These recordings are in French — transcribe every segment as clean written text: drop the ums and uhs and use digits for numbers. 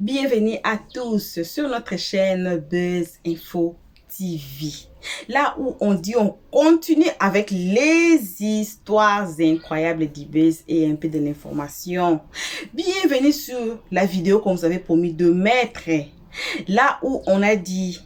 Bienvenue à tous sur notre chaîne Buzz Info TV. Là où on continue avec les histoires incroyables du buzz et un peu de l'information. Bienvenue sur la vidéo qu'on vous avait promis de mettre. Là où on a dit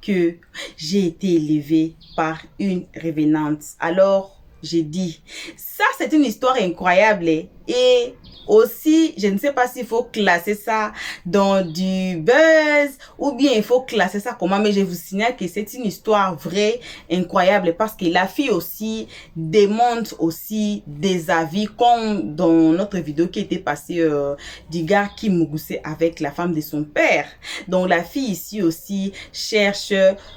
que j'ai été élevée par une revenante. Alors, j'ai dit, ça c'est une histoire incroyable et aussi, je ne sais pas s'il faut classer ça dans du buzz ou bien il faut classer ça comment, mais je vous signale que c'est une histoire vraie, incroyable, parce que la fille aussi démontre aussi des avis comme dans notre vidéo qui était passée du gars qui mougoussait avec la femme de son père. Donc la fille ici aussi cherche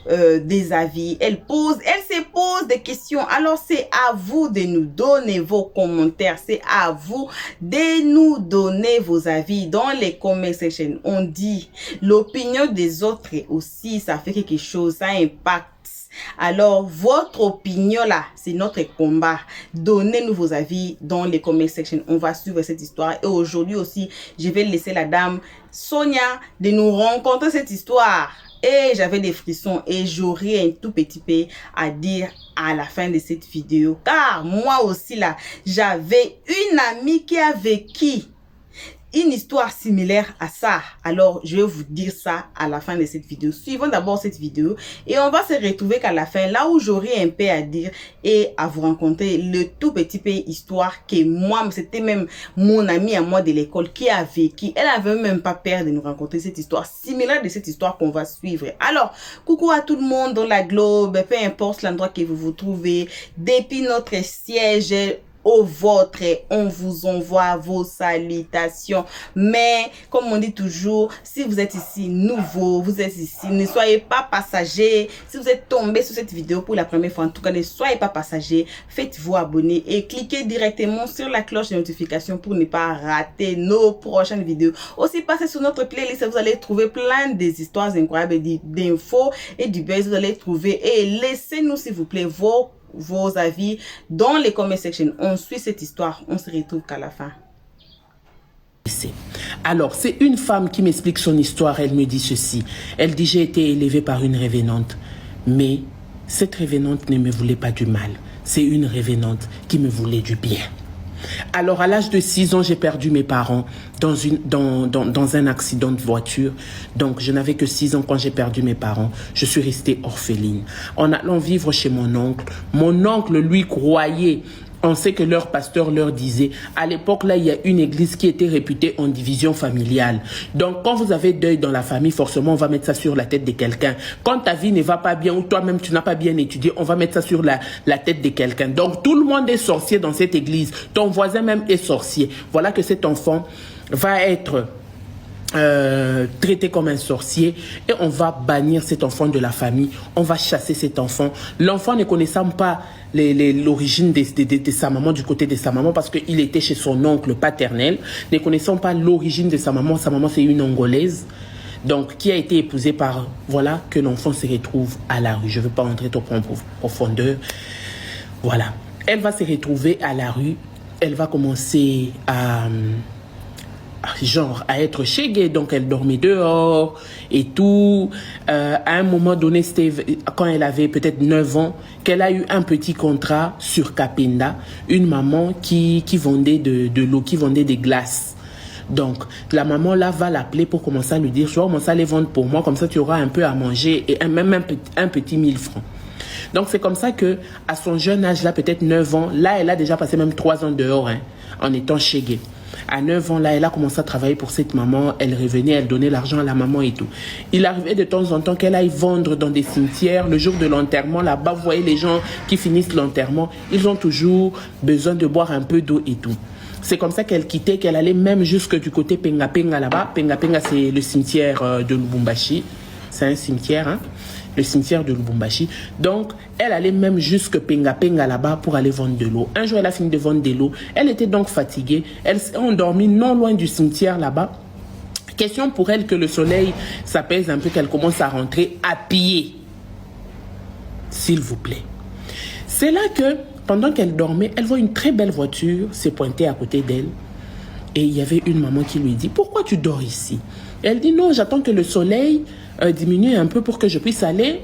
des avis, elle se pose des questions. Alors c'est à vous de nous donner vos commentaires, c'est à vous de nous donner vos avis dans les comment section. On dit l'opinion des autres aussi, ça fait quelque chose, ça impacte. Alors, votre opinion là, c'est notre combat. Donnez-nous vos avis dans les comment section. On va suivre cette histoire. Et aujourd'hui aussi, je vais laisser la dame Sonia de nous rencontrer cette histoire. Et j'avais des frissons et j'aurai un tout petit peu à dire à la fin de cette vidéo. Car moi aussi là, j'avais une amie qui a vécu une histoire similaire à ça. Alors, je vais vous dire ça à la fin de cette vidéo. Suivons d'abord cette vidéo et on va se retrouver qu'à la fin, là où j'aurai un peu à dire et à vous raconter le tout petit peu histoire que moi, c'était même mon amie à moi de l'école qui a vécu. Elle avait même pas peur de nous raconter cette histoire similaire de cette histoire qu'on va suivre. Alors, coucou à tout le monde dans la globe, peu importe l'endroit que vous vous trouvez, depuis notre siège au vôtre, on vous envoie vos salutations. Mais comme on dit toujours, si vous êtes ici nouveau, vous êtes ici, ne soyez pas passager. Si vous êtes tombé sur cette vidéo pour la première fois, en tout cas ne soyez pas passager, faites-vous abonner et cliquez directement sur la cloche de notification pour ne pas rater nos prochaines vidéos. Aussi, passez sur notre playlist, vous allez trouver plein des histoires incroyables, d'infos et du buzz, vous allez trouver. Et laissez-nous s'il vous plaît vos avis dans les comment section. On suit cette histoire, on se retrouve qu'à la fin. Alors, c'est une femme qui m'explique son histoire. Elle me dit ceci. Elle dit, j'ai été élevée par une revenante. Mais cette revenante ne me voulait pas du mal. C'est une revenante qui me voulait du bien. Alors, à l'âge de 6 ans, j'ai perdu mes parents dans un accident de voiture. Donc, je n'avais que 6 ans quand j'ai perdu mes parents. Je suis restée orpheline. En allant vivre chez mon oncle, lui, croyait. On sait que leur pasteur leur disait, à l'époque là, il y a une église qui était réputée en division familiale. Donc, quand vous avez deuil dans la famille, forcément, on va mettre ça sur la tête de quelqu'un. Quand ta vie ne va pas bien ou toi-même, tu n'as pas bien étudié, on va mettre ça sur la tête de quelqu'un. Donc, tout le monde est sorcier dans cette église. Ton voisin même est sorcier. Voilà que cet enfant va être traité comme un sorcier et on va bannir cet enfant de la famille, on va chasser cet enfant. L'enfant ne connaissant pas l'origine de sa maman, du côté de sa maman, parce qu'il était chez son oncle paternel, ne connaissant pas l'origine de sa maman c'est une Angolaise, donc qui a été épousée par, voilà, que l'enfant se retrouve à la rue. Je ne veux pas entrer trop en profondeur. Voilà, elle va se retrouver à la rue, elle va commencer à être chéguée, donc elle dormait dehors et tout. À un moment donné, c'était quand elle avait peut-être 9 ans, qu'elle a eu un petit contrat sur Kapenda, une maman qui vendait de l'eau, qui vendait des glaces. Donc, la maman là va l'appeler pour commencer à lui dire, tu vas commencer à les vendre pour moi, comme ça tu auras un peu à manger et même un petit 1000 francs. Donc, c'est comme ça que à son jeune âge là, peut-être 9 ans, là elle a déjà passé même 3 ans dehors, en étant chéguée. À 9 ans, là, elle a commencé à travailler pour cette maman. Elle revenait, elle donnait l'argent à la maman et tout. Il arrivait de temps en temps qu'elle aille vendre dans des cimetières. Le jour de l'enterrement, là-bas, vous voyez les gens qui finissent l'enterrement. Ils ont toujours besoin de boire un peu d'eau et tout. C'est comme ça qu'elle quittait, qu'elle allait même jusque du côté Penga Penga là-bas. Penga Penga, c'est le cimetière de Lubumbashi. C'est un cimetière, le cimetière de Lubumbashi. Donc, elle allait même jusque Penga Penga là-bas pour aller vendre de l'eau. Un jour, elle a fini de vendre de l'eau. Elle était donc fatiguée. Elle s'est endormie non loin du cimetière là-bas. Question pour elle que le soleil s'apaise un peu, qu'elle commence à rentrer à pied. S'il vous plaît. C'est là que, pendant qu'elle dormait, elle voit une très belle voiture se pointer à côté d'elle. Et il y avait une maman qui lui dit, pourquoi tu dors ici? Elle dit, non, j'attends que le soleil diminue un peu pour que je puisse aller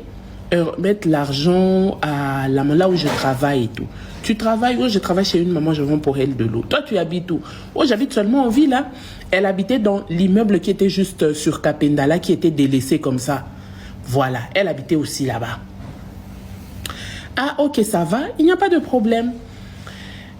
mettre l'argent à là où je travaille et tout. Tu travailles? Oui, je travaille chez une maman, je vends pour elle de l'eau. Toi, tu habites où? Oh, j'habite seulement en ville. Hein. Elle habitait dans l'immeuble qui était juste sur Kapenda, là, qui était délaissé comme ça. Voilà, elle habitait aussi là-bas. Ah, ok, ça va, il n'y a pas de problème.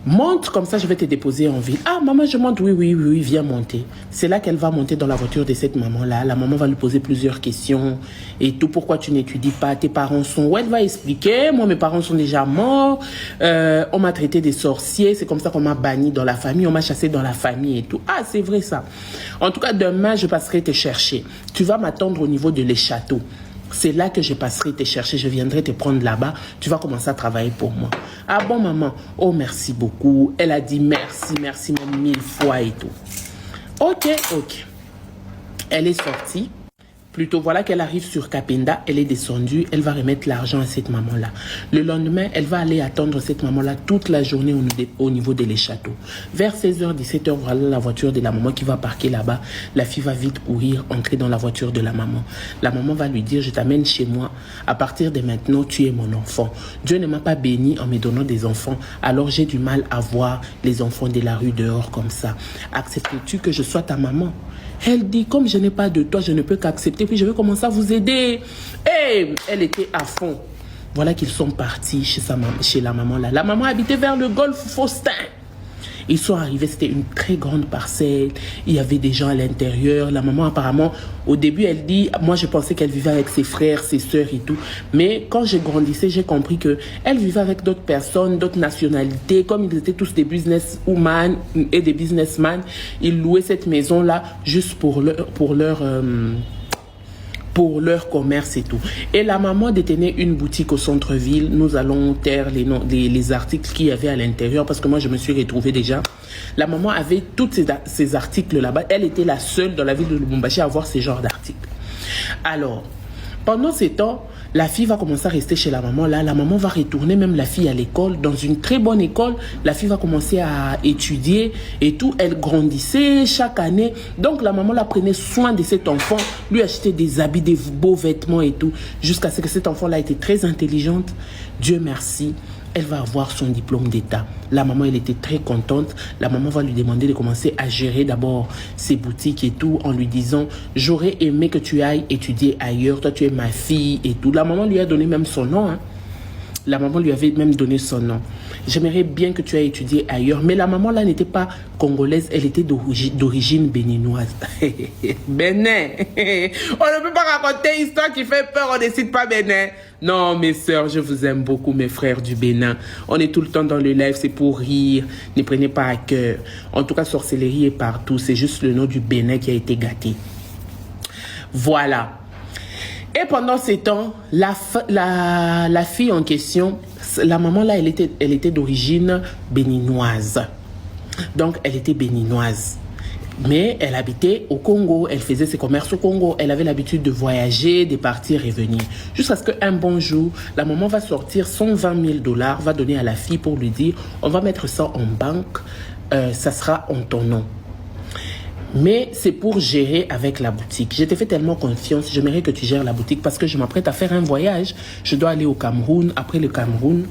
Monte, comme ça je vais te déposer en ville. Ah, maman, je monte. Oui, oui, oui, oui, viens monter. C'est là qu'elle va monter dans la voiture de cette maman-là. La maman va lui poser plusieurs questions et tout. Pourquoi tu n'étudies pas? Tes parents sont où? Elle va expliquer. Moi, mes parents sont déjà morts. On m'a traité des sorciers. C'est comme ça qu'on m'a banni dans la famille. On m'a chassé dans la famille et tout. Ah, c'est vrai ça. En tout cas, demain, je passerai te chercher. Tu vas m'attendre au niveau de les châteaux. C'est là que je passerai te chercher, je viendrai te prendre là-bas. Tu vas commencer à travailler pour moi. Ah bon, maman? Oh, merci beaucoup. Elle a dit merci, merci même 1000 fois et tout. Ok, ok. Elle est sortie. Plutôt, voilà qu'elle arrive sur Kapenda, elle est descendue, elle va remettre l'argent à cette maman-là. Le lendemain, elle va aller attendre cette maman-là toute la journée au niveau de les châteaux. Vers 16h, 17h, voilà la voiture de la maman qui va parquer là-bas. La fille va vite courir, entrer dans la voiture de la maman. La maman va lui dire, je t'amène chez moi. À partir de maintenant, tu es mon enfant. Dieu ne m'a pas béni en me donnant des enfants, alors j'ai du mal à voir les enfants de la rue dehors comme ça. Acceptes-tu que je sois ta maman? Elle dit, comme je n'ai pas de toi, je ne peux qu'accepter, puis je vais commencer à vous aider. Et elle était à fond. Voilà qu'ils sont partis chez la maman là. La maman habitait vers le golfe Faustin. Ils sont arrivés, c'était une très grande parcelle. Il y avait des gens à l'intérieur. La maman, apparemment, au début, elle dit, moi, je pensais qu'elle vivait avec ses frères, ses sœurs et tout. Mais quand j'ai grandissé, j'ai compris qu'elle vivait avec d'autres personnes, d'autres nationalités. Comme ils étaient tous des businesswomen et des businessmen, ils louaient cette maison-là juste pour leur commerce et tout. Et la maman détenait une boutique au centre-ville. Nous allons taire les articles qu'il y avait à l'intérieur parce que moi, je me suis retrouvée déjà. La maman avait tous ces articles là-bas. Elle était la seule dans la ville de Lubumbashi à avoir ces genres d'articles. Alors, pendant ces temps, la fille va commencer à rester chez la maman. Là, la maman va retourner même la fille à l'école, dans une très bonne école. La fille va commencer à étudier et tout. Elle grandissait chaque année. Donc, la maman la prenait soin de cet enfant, lui achetait des habits, des beaux vêtements et tout, jusqu'à ce que cet enfant-là était très intelligente. Dieu merci. Elle va avoir son diplôme d'État. La maman, elle était très contente. La maman va lui demander de commencer à gérer d'abord ses boutiques et tout, en lui disant, j'aurais aimé que tu ailles étudier ailleurs. Toi, tu es ma fille et tout. La maman lui a donné même son nom. Hein. La maman lui avait même donné son nom. J'aimerais bien que tu ailles étudier ailleurs. Mais la maman, là, n'était pas congolaise. Elle était d'origine béninoise. Bénin. On ne peut pas raconter une histoire qui fait peur. On ne décide pas Bénin. Non, mes sœurs, je vous aime beaucoup, mes frères du Bénin. On est tout le temps dans le live, c'est pour rire. Ne prenez pas à cœur. En tout cas, sorcellerie est partout. C'est juste le nom du Bénin qui a été gâté. Voilà. Et pendant ces temps, la fille en question, la maman là, elle était d'origine béninoise. Donc, elle était béninoise. Mais elle habitait au Congo, elle faisait ses commerces au Congo. Elle avait l'habitude de voyager, de partir et venir. Jusqu'à ce qu'un bon jour, la maman va sortir 120 000 $, va donner à la fille pour lui dire, on va mettre ça en banque, ça sera en ton nom. Mais c'est pour gérer avec la boutique. Je t'ai fait tellement confiance, j'aimerais que tu gères la boutique parce que je m'apprête à faire un voyage. Je dois aller au Cameroun. Après le Cameroun,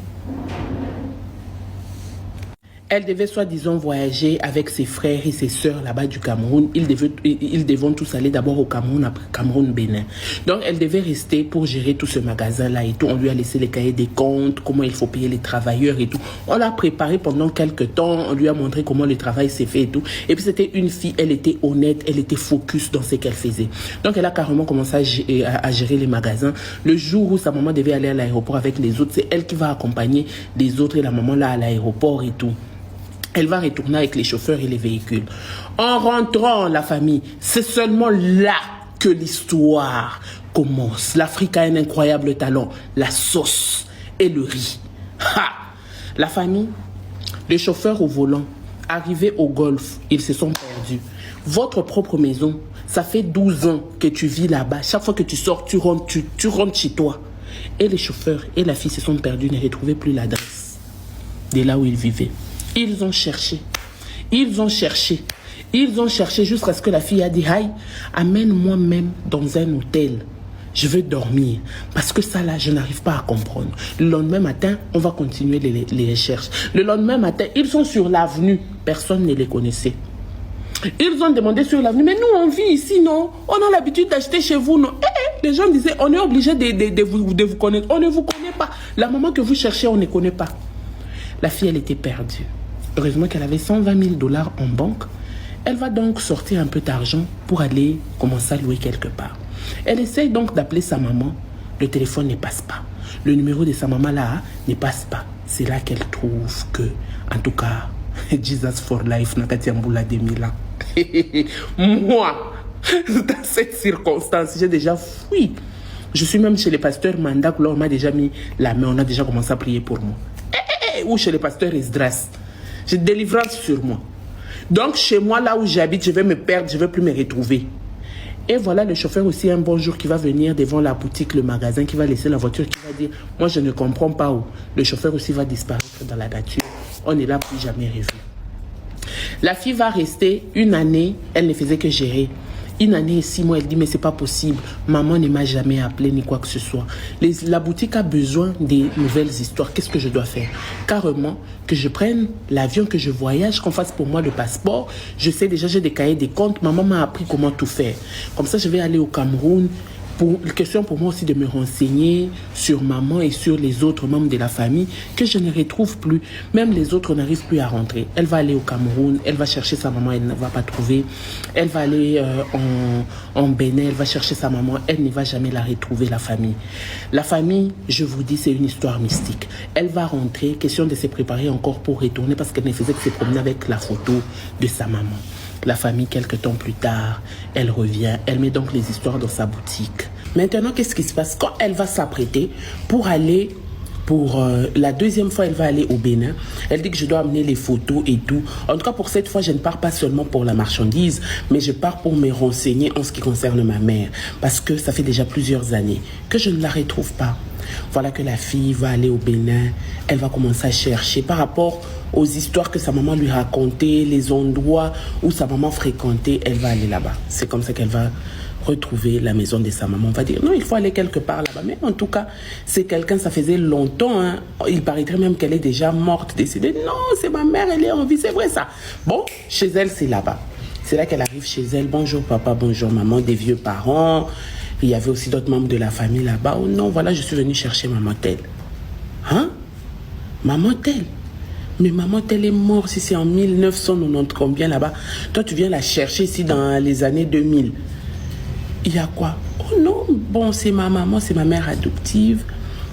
elle devait soi-disant voyager avec ses frères et ses sœurs là-bas du Cameroun. Ils devaient tous aller d'abord au Cameroun, après Cameroun-Bénin. Donc, elle devait rester pour gérer tout ce magasin-là et tout. On lui a laissé les cahiers des comptes, comment il faut payer les travailleurs et tout. On l'a préparé pendant quelques temps. On lui a montré comment le travail s'est fait et tout. Et puis, c'était une fille, elle était honnête, elle était focus dans ce qu'elle faisait. Donc, elle a carrément commencé à gérer les magasins. Le jour où sa maman devait aller à l'aéroport avec les autres, c'est elle qui va accompagner les autres et la maman là à l'aéroport et tout. Elle va retourner avec les chauffeurs et les véhicules. En rentrant, la famille, c'est seulement là que l'histoire commence. L'Afrique a un incroyable talent, la sauce et le riz. Ha! La famille, les chauffeurs au volant, arrivés au golfe, ils se sont perdus. Votre propre maison, ça fait 12 ans que tu vis là-bas. Chaque fois que tu sors, tu rentres chez toi. Et les chauffeurs et la fille se sont perdus, ne retrouvaient plus l'adresse de là où ils vivaient. Ils ont cherché. Ils Ils ont cherché jusqu'à ce que la fille a dit, aïe, amène-moi même dans un hôtel. Je veux dormir. Parce que ça là, je n'arrive pas à comprendre. Le lendemain matin, on va continuer les recherches. Le lendemain matin, ils sont sur l'avenue. Personne ne les connaissait. Ils ont demandé sur l'avenue, mais nous on vit ici, non? On a l'habitude d'acheter chez vous, non? Les gens disaient, on est obligé de vous connaître. On ne vous connaît pas. La maman que vous cherchez, on ne connaît pas. La fille, elle était perdue. Heureusement qu'elle avait 120 000 $ en banque. Elle va donc sortir un peu d'argent pour aller commencer à louer quelque part. Elle essaye donc d'appeler sa maman. Le téléphone ne passe pas. Le numéro de sa maman là ne passe pas. C'est là qu'elle trouve que, en tout cas, Jesus for life, Nakati Amboula 2000 ans. Moi, dans cette circonstance, j'ai déjà fui. Je suis même chez le pasteur Mandak, là on m'a déjà mis la main, on a déjà commencé à prier pour moi. Ou chez le pasteur Esdras. J'ai délivrance sur moi. Donc chez moi, là où j'habite, je vais me perdre, je ne vais plus me retrouver. Et voilà le chauffeur aussi un bon jour qui va venir devant la boutique, le magasin, qui va laisser la voiture, qui va dire, moi je ne comprends pas où. Le chauffeur aussi va disparaître dans la nature. On n'est là plus jamais revu. La fille va rester une année, elle ne faisait que gérer. Une année et 6 mois, elle dit, mais c'est pas possible. Maman ne m'a jamais appelé ni quoi que ce soit. La boutique a besoin des nouvelles histoires. Qu'est-ce que je dois faire? Carrément, que je prenne l'avion, que je voyage, qu'on fasse pour moi le passeport. Je sais déjà, j'ai des cahiers, des comptes. Maman m'a appris comment tout faire. Comme ça, je vais aller au Cameroun. Question pour moi aussi de me renseigner sur maman et sur les autres membres de la famille que je ne retrouve plus. Même les autres n'arrivent plus à rentrer. Elle va aller au Cameroun, elle va chercher sa maman, elle ne va pas trouver. Elle va aller en Bénin, elle va chercher sa maman, elle ne va jamais la retrouver, la famille. La famille, je vous dis, c'est une histoire mystique. Elle va rentrer, question de se préparer encore pour retourner parce qu'elle ne faisait que se promener avec la photo de sa maman. La famille, quelques temps plus tard, elle revient, elle met donc les histoires dans sa boutique. Maintenant, qu'est-ce qui se passe? Quand elle va s'apprêter pour aller, la deuxième fois, elle va aller au Bénin. Elle dit que je dois amener les photos et tout. En tout cas, pour cette fois, je ne pars pas seulement pour la marchandise, mais je pars pour me renseigner en ce qui concerne ma mère. Parce que ça fait déjà plusieurs années que je ne la retrouve pas. Voilà que la fille va aller au Bénin, elle va commencer à chercher par rapport aux histoires que sa maman lui racontait, les endroits où sa maman fréquentait, elle va aller là-bas. C'est comme ça qu'elle va retrouver la maison de sa maman. On va dire, non, il faut aller quelque part là-bas. Mais en tout cas, c'est quelqu'un, ça faisait longtemps. Hein. Il paraîtrait même qu'elle est déjà morte, décédée. Non, c'est ma mère, elle est en vie, c'est vrai ça. Bon, chez elle, c'est là-bas. C'est là qu'elle arrive chez elle. Bonjour papa, bonjour maman, des vieux parents. Il y avait aussi d'autres membres de la famille là-bas. Oh non, voilà, je suis venue chercher maman telle. Hein? Maman telle? Mais maman telle est morte si c'est en 1990 combien là-bas. Toi, tu viens la chercher ici dans les années 2000. Il y a quoi? Oh non, bon, c'est ma maman, c'est ma mère adoptive.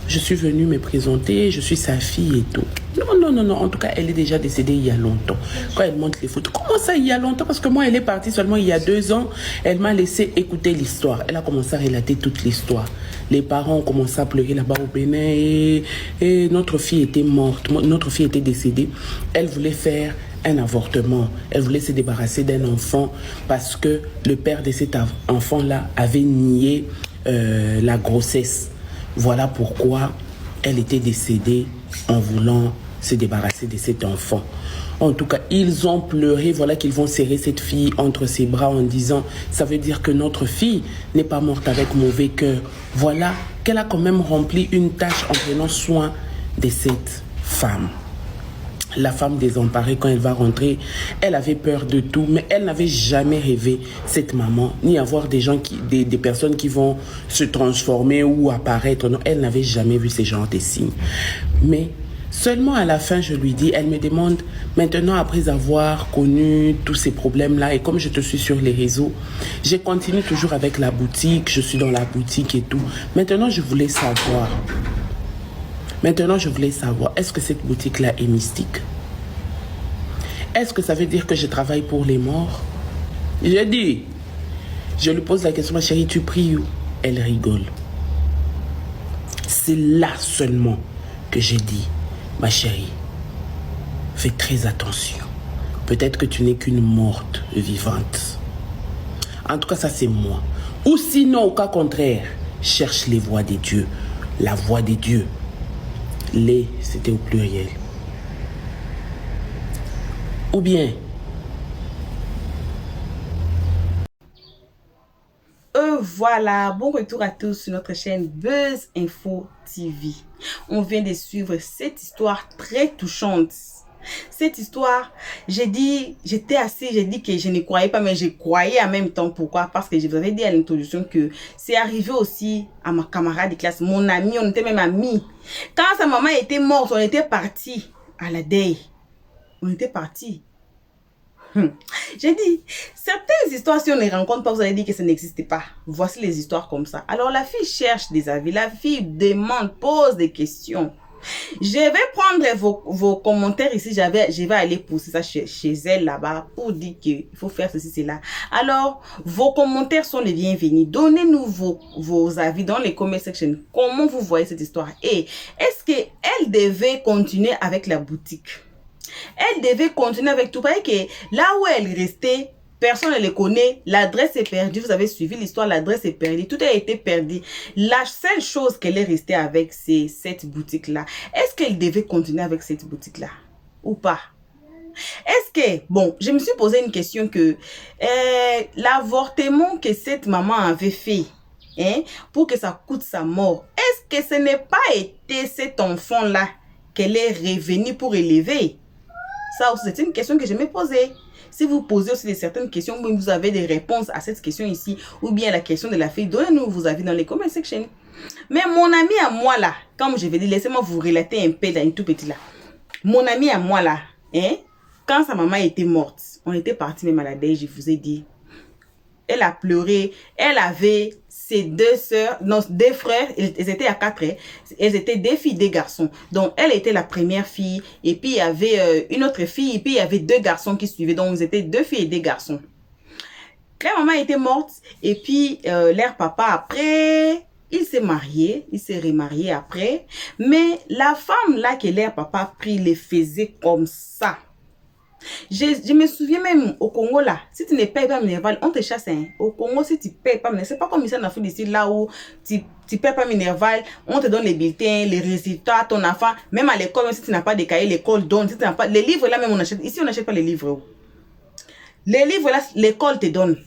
Je suis venue me présenter, je suis sa fille et tout. Non. En tout cas, elle est déjà décédée il y a longtemps. Quand elle montre les photos, comment ça il y a longtemps? Parce que moi, elle est partie seulement il y a 2 ans. Elle m'a laissé écouter l'histoire. Elle a commencé à relater toute l'histoire. Les parents ont commencé à pleurer là-bas au Bénin et notre fille était morte. Notre fille était décédée. Elle voulait faire un avortement. Elle voulait se débarrasser d'un enfant parce que le père de cet enfant-là avait nié la grossesse. Voilà pourquoi elle était décédée en voulant se débarrasser de cet enfant. En tout cas, ils ont pleuré. Voilà qu'ils vont serrer cette fille entre ses bras en disant, ça veut dire que notre fille n'est pas morte avec mauvais cœur. Voilà qu'elle a quand même rempli une tâche en prenant soin de cette femme. La femme désemparée, quand elle va rentrer, elle avait peur de tout, mais elle n'avait jamais rêvé, cette maman, ni avoir des gens des personnes qui vont se transformer ou apparaître. Non, elle n'avait jamais vu ce genre de signes. Mais seulement à la fin, je lui dis, elle me demande, maintenant après avoir connu tous ces problèmes-là, et comme je te suis sur les réseaux, je continue toujours avec la boutique, je suis dans la boutique et tout. Maintenant, je voulais savoir, est-ce que cette boutique-là est mystique? Est-ce que ça veut dire que je travaille pour les morts? J'ai dit, je lui pose la question, ma chérie, tu pries où? Elle rigole. C'est là seulement que j'ai dit, ma chérie, fais très attention. Peut-être que tu n'es qu'une morte vivante. En tout cas, ça c'est moi. Ou sinon, au cas contraire, cherche les voies des dieux. La voie des dieux. Les, c'était au pluriel. Ou bien, voilà, bon retour à tous sur notre chaîne Buzz Info TV. On vient de suivre cette histoire très touchante. Cette histoire, j'ai dit que je ne croyais pas, mais je croyais en même temps. Pourquoi? Parce que je vous avais dit à l'introduction que c'est arrivé aussi à ma camarade de classe, mon amie, on était même amis. Quand sa maman était morte, on était partis à la deuil. On était partis. J'ai dit, certaines histoires, si on ne les rencontre pas, vous allez dire que ça n'existe pas. Voici les histoires comme ça. Alors la fille cherche des avis, la fille demande, pose des questions. Je vais prendre vos commentaires ici, je vais aller pousser ça chez elle là-bas pour dire qu'il faut faire ceci, cela. Alors, vos commentaires sont les bienvenus. Donnez-nous vos avis dans les comment section. Comment vous voyez cette histoire? Et est-ce qu'elle devait continuer avec la boutique? Elle devait continuer avec tout. Parce que là où elle restait, personne ne les connaît. L'adresse est perdue. Vous avez suivi l'histoire. L'adresse est perdue. Tout a été perdu. La seule chose qu'elle est restée avec, c'est cette boutique-là. Est-ce qu'elle devait continuer avec cette boutique-là ou pas? Est-ce que, bon, je me suis posé une question que l'avortement que cette maman avait fait, pour que ça coûte sa mort, est-ce que ce n'est pas été cet enfant-là qu'elle est revenue pour élever? Ça aussi, c'est une question que je me posais. Si vous posez aussi certaines questions, vous avez des réponses à cette question ici, ou bien la question de la fille, donnez-nous vos avis dans les comment section. Mais mon ami à moi là, comme je vais dire, laissez-moi vous relater un peu dans une tout petit là. Mon ami à moi là, quand sa maman était morte, on était parti même à la deuil, je vous ai dit. Elle a pleuré, elle avait ses deux sœurs, non, deux frères, elles étaient à 4, elles étaient des filles, des garçons. Donc, elle était la première fille, et puis il y avait une autre fille, et puis il y avait deux garçons qui suivaient. Donc, ils étaient deux filles et des garçons. Leur maman était morte, et puis leur papa, après, il s'est marié, il s'est remarié après. Mais la femme là que leur papa a pris, les faisait comme ça. Je me souviens même au Congo là, si tu ne payes pas Minerval, on te chasse. Au Congo, si tu ne payes pas Minerval, c'est pas comme ici en Afrique d'ici là où tu ne payes pas Minerval, on te donne les bulletins, les résultats, ton enfant, même à l'école, même si tu n'as pas de cahier, l'école donne. Si tu n'as pas les livres là, même on achète. Ici, on n'achète pas les livres. Les livres là, l'école te donne.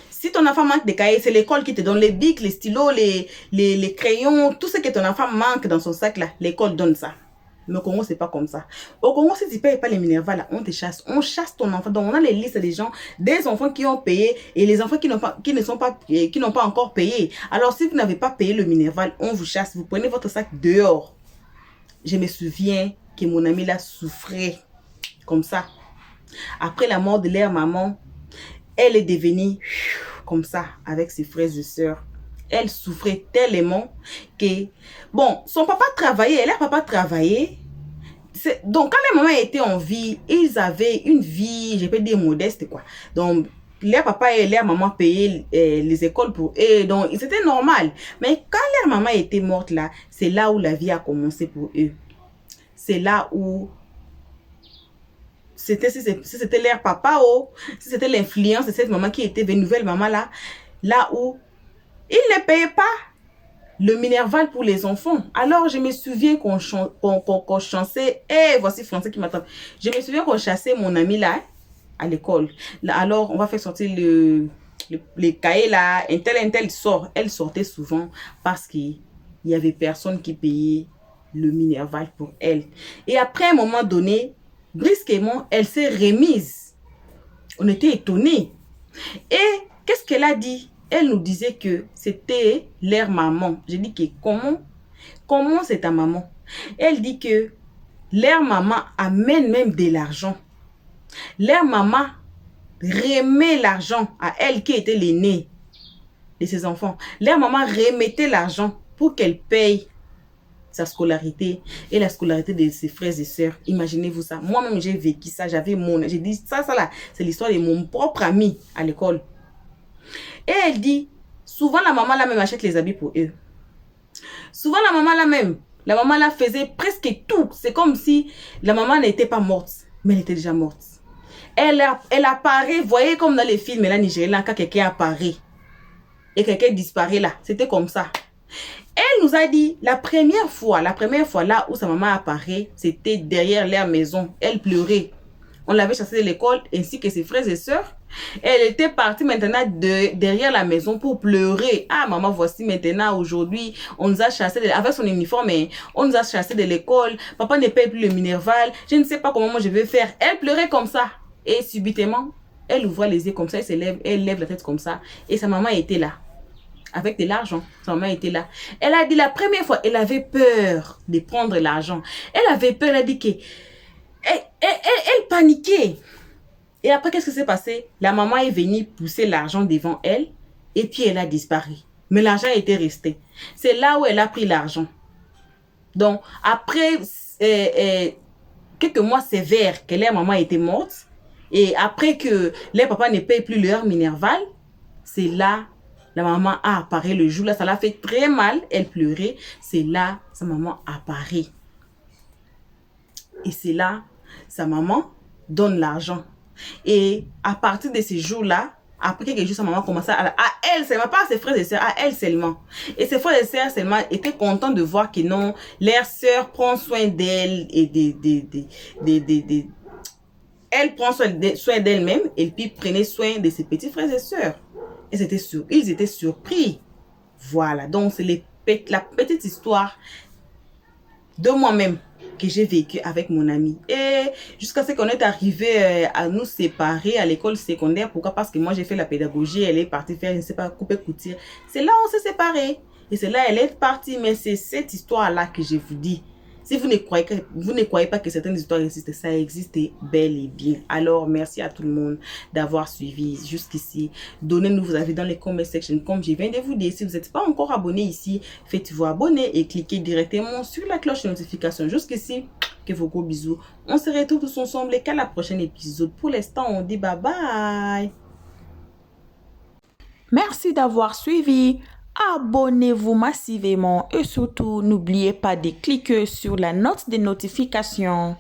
Si ton enfant manque de cahiers, c'est l'école qui te donne les bics, les stylos, les crayons, tout ce que ton enfant manque dans son sac là, l'école donne ça. Mais au Congo, c'est pas comme ça. Au Congo, si tu ne payes pas les Minerval, là, on te chasse. On chasse ton enfant. Donc, on a les listes des gens, des enfants qui ont payé et les enfants qui n'ont pas encore payé. Alors, si vous n'avez pas payé le Minerval, on vous chasse. Vous prenez votre sac dehors. Je me souviens que mon ami là souffrait comme ça. Après la mort de leur maman, elle est devenue comme ça avec ses frères et sœurs. Elle souffrait tellement que, bon, son papa travaillait, leur papa travaillait. Donc, quand les mamans étaient en vie, ils avaient une vie, je peux dire, modeste, quoi. Donc, leur papa et leur maman payaient les écoles pour eux. Donc, c'était normal. Mais quand leur maman était morte, là, c'est là où la vie a commencé pour eux. C'est là où si c'était leur papa, si c'était l'influence de cette maman qui était une nouvelle maman là, là où ils ne payaient pas le Minerval pour les enfants. Alors, je me souviens qu'on chassait, voici Français qui m'attend. Je me souviens qu'on chassait mon ami là, à l'école. Alors, on va faire sortir les cahiers là, un tel sort. Elle sortait souvent parce qu'il y avait personne qui payait le Minerval pour elle. Et après, un moment donné, brusquement, elle s'est remise. On était étonnés. Et qu'est-ce qu'elle a dit? Elle nous disait que c'était leur maman. Je dis que comment c'est ta maman? Elle dit que leur maman amène même de l'argent. Leur maman remet l'argent à elle qui était l'aînée de ses enfants. Leur maman remettait l'argent pour qu'elle paye sa scolarité et la scolarité de ses frères et sœurs. Imaginez-vous ça. Moi-même, j'ai vécu ça. J'ai dit ça là, c'est l'histoire de mon propre ami à l'école. Et elle dit, souvent la maman là même achète les habits pour eux. Souvent la maman là faisait presque tout. C'est comme si la maman n'était pas morte, mais elle était déjà morte. Elle apparaît, voyez comme dans les films là, nigériens, quand quelqu'un apparaît et quelqu'un disparaît là. C'était comme ça. Elle nous a dit, la première fois là où sa maman apparaît, c'était derrière leur maison. Elle pleurait. On l'avait chassée de l'école ainsi que ses frères et sœurs. Elle était partie maintenant derrière la maison pour pleurer. Ah, maman, voici maintenant, aujourd'hui, on nous a chassés, avec son uniforme, on nous a chassés de l'école. Papa ne paye plus le Minerval. Je ne sais pas comment moi je vais faire. Elle pleurait comme ça. Et subitement, elle ouvre les yeux comme ça, elle lève la tête comme ça. Et sa maman était là. Avec de l'argent. Sa maman était là. Elle a dit la première fois, elle avait peur de prendre l'argent. Elle avait peur, elle a dit que... Elle paniquait. Et après, qu'est-ce qui s'est passé? La maman est venue pousser l'argent devant elle et puis elle a disparu. Mais l'argent était resté. C'est là où elle a pris l'argent. Donc, après quelques mois sévères que leur maman était morte et après que les papas ne payent plus leur Minerval, c'est là la maman a apparu le jour là. Ça l'a fait très mal. Elle pleurait. C'est là sa maman apparaît. Et c'est là sa maman donne l'argent. Et à partir de ces jours-là, après quelques jours, sa maman commençait à elle seulement, pas à ses frères et sœurs, à elle seulement. Et ses frères et sœurs seulement étaient contents de voir que non, leur sœur prend soin d'elle et elle prend soin d'elle-même et puis prenait soin de ses petits frères et sœurs. Et ils étaient surpris. Voilà, donc c'est la petite histoire de moi-même que j'ai vécu avec mon ami. Et jusqu'à ce qu'on est arrivé à nous séparer à l'école secondaire. Pourquoi? Parce que moi, j'ai fait la pédagogie. Elle est partie faire, je ne sais pas, couper couture. C'est là où on s'est séparés. Et c'est là elle est partie. Mais c'est cette histoire-là que je vous dis. Si vous ne croyez pas que certaines histoires existent, ça existe bel et bien. Alors, merci à tout le monde d'avoir suivi jusqu'ici. Donnez-nous vos avis dans les comment section. Comme je viens de vous dire, si vous n'êtes pas encore abonné ici, faites-vous abonner et cliquez directement sur la cloche de notification. Jusqu'ici, que vos gros bisous. On se retrouve tous ensemble et qu'à la prochaine épisode. Pour l'instant, on dit bye bye. Merci d'avoir suivi. Abonnez-vous massivement et surtout n'oubliez pas de cliquer sur la note de notification.